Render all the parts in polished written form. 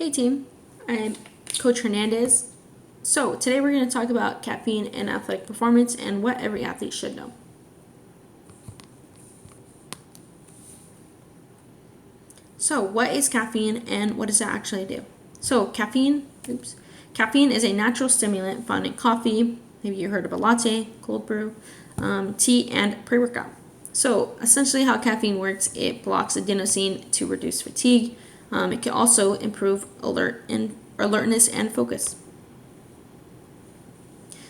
Hey team, I'm Coach Hernandez. So today we're going to talk about caffeine and athletic performance and what every athlete should know. So what is caffeine and what does it actually do? So caffeine is a natural stimulant found in coffee. Maybe you heard of a latte, cold brew, tea, and pre-workout. So essentially how caffeine works, it blocks adenosine to reduce fatigue. It can also improve alertness and focus.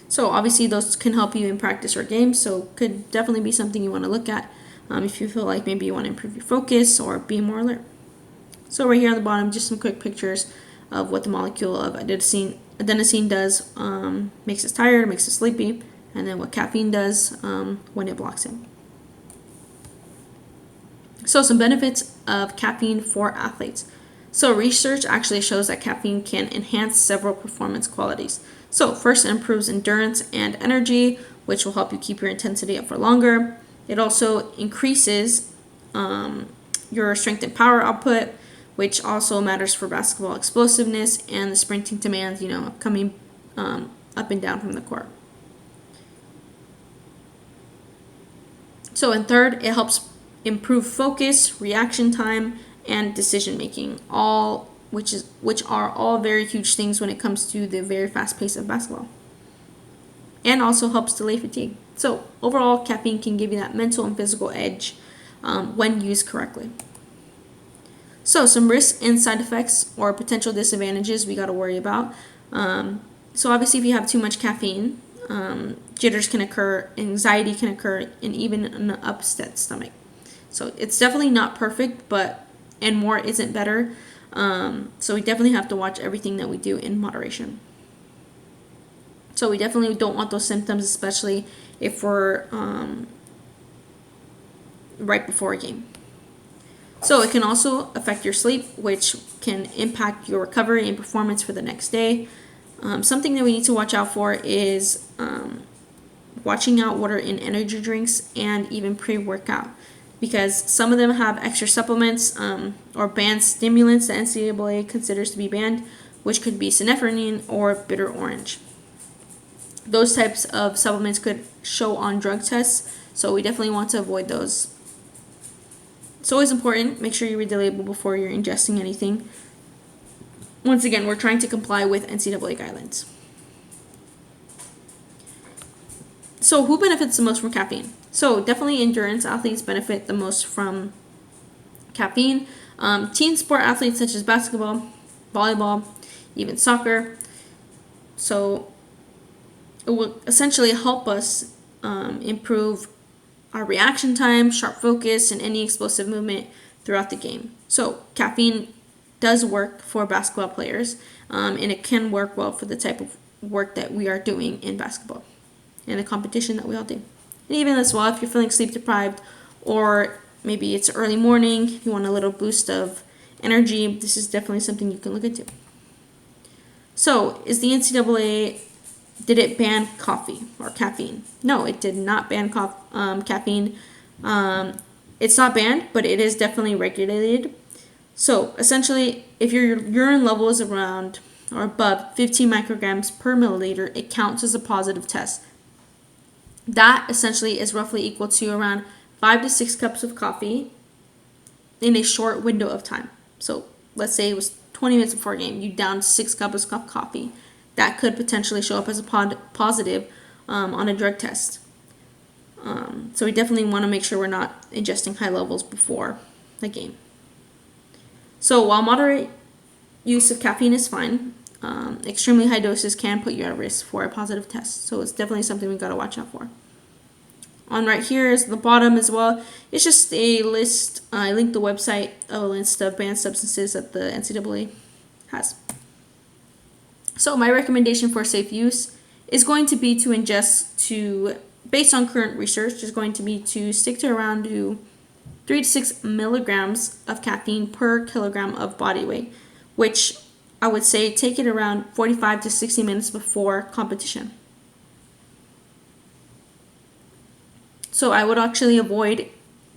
So obviously those can help you in practice or games, so could definitely be something you want to look at if you feel like maybe you want to improve your focus or be more alert. So right here on the bottom, just some quick pictures of what the molecule of adenosine does. Makes us tired, makes us sleepy, and then what caffeine does when it blocks it. So some benefits of caffeine for athletes. So research actually shows that caffeine can enhance several performance qualities. So first, it improves endurance and energy, which will help you keep your intensity up for longer. It also increases your strength and power output, which also matters for basketball explosiveness and the sprinting demands, coming up and down from the court. So, and third, it helps improve focus, reaction time, and decision making, which are all very huge things when it comes to the very fast pace of basketball. And also helps delay fatigue. So overall, caffeine can give you that mental and physical edge when used correctly. So some risks and side effects or potential disadvantages we got to worry about. So obviously, if you have too much caffeine, jitters can occur, anxiety can occur, and even an upset stomach. So it's definitely not perfect, and more isn't better. So we definitely have to watch everything that we do in moderation. So we definitely don't want those symptoms, especially if we're right before a game. So it can also affect your sleep, which can impact your recovery and performance for the next day. Something that we need to watch out for is watching out what are in energy drinks and even pre-workout, because some of them have extra supplements or banned stimulants that NCAA considers to be banned, which could be synephrine or bitter orange. Those types of supplements could show on drug tests, so we definitely want to avoid those. It's always important, make sure you read the label before you're ingesting anything. Once again, we're trying to comply with NCAA guidelines. So who benefits the most from caffeine? So definitely endurance athletes benefit the most from caffeine. Team sport athletes such as basketball, volleyball, even soccer. So it will essentially help us improve our reaction time, sharp focus, and any explosive movement throughout the game. So caffeine does work for basketball players, and it can work well for the type of work that we are doing in basketball and the competition that we all do. And even as well, if you're feeling sleep deprived or maybe it's early morning, you want a little boost of energy, this is definitely something you can look into. So, is the NCAA, did it ban coffee or caffeine? No, it did not ban caffeine. It's not banned, but it is definitely regulated. So, essentially, if your urine level is around or above 15 micrograms per milliliter, it counts as a positive test. That essentially is roughly equal to around 5 to 6 cups of coffee in a short window of time. So let's say it was 20 minutes before a game, you downed 6 cups of coffee. That could potentially show up as a positive on a drug test. So we definitely want to make sure we're not ingesting high levels before the game. So while moderate use of caffeine is fine, extremely high doses can put you at risk for a positive test. So it's definitely something we've got to watch out for. On right here is the bottom as well. It's just a list. I linked the website, a list of banned substances that the NCAA has. So my recommendation for safe use is going to be to ingest based on current research, is going to be to stick to around 3 to 6 milligrams of caffeine per kilogram of body weight, which I would say take it around 45 to 60 minutes before competition. So I would actually avoid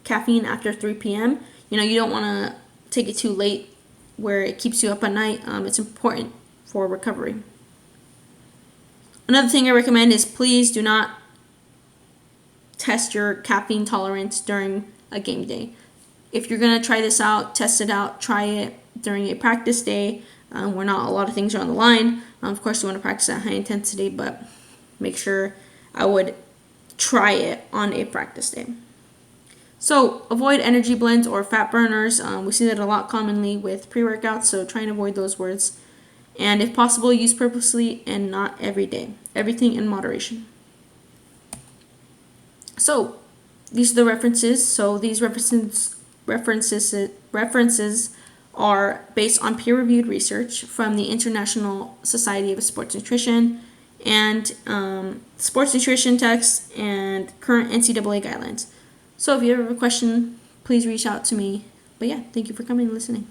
caffeine after 3 p.m. You don't want to take it too late where it keeps you up at night. It's important for recovery. Another thing I recommend is please do not test your caffeine tolerance during a game day. If you're going to try this out, test it out, try it during a practice day where not a lot of things are on the line. Of course, you want to practice at high intensity, but make sure I would try it on a practice day. So avoid energy blends or fat burners. We see that a lot commonly with pre-workouts, so try and avoid those words. And if possible, use purposely and not every day. Everything in moderation. So these are the references. So these references are based on peer-reviewed research from the International Society of Sports Nutrition and sports nutrition texts and current NCAA guidelines. So if you ever have a question, please reach out to me. But yeah, thank you for coming and listening.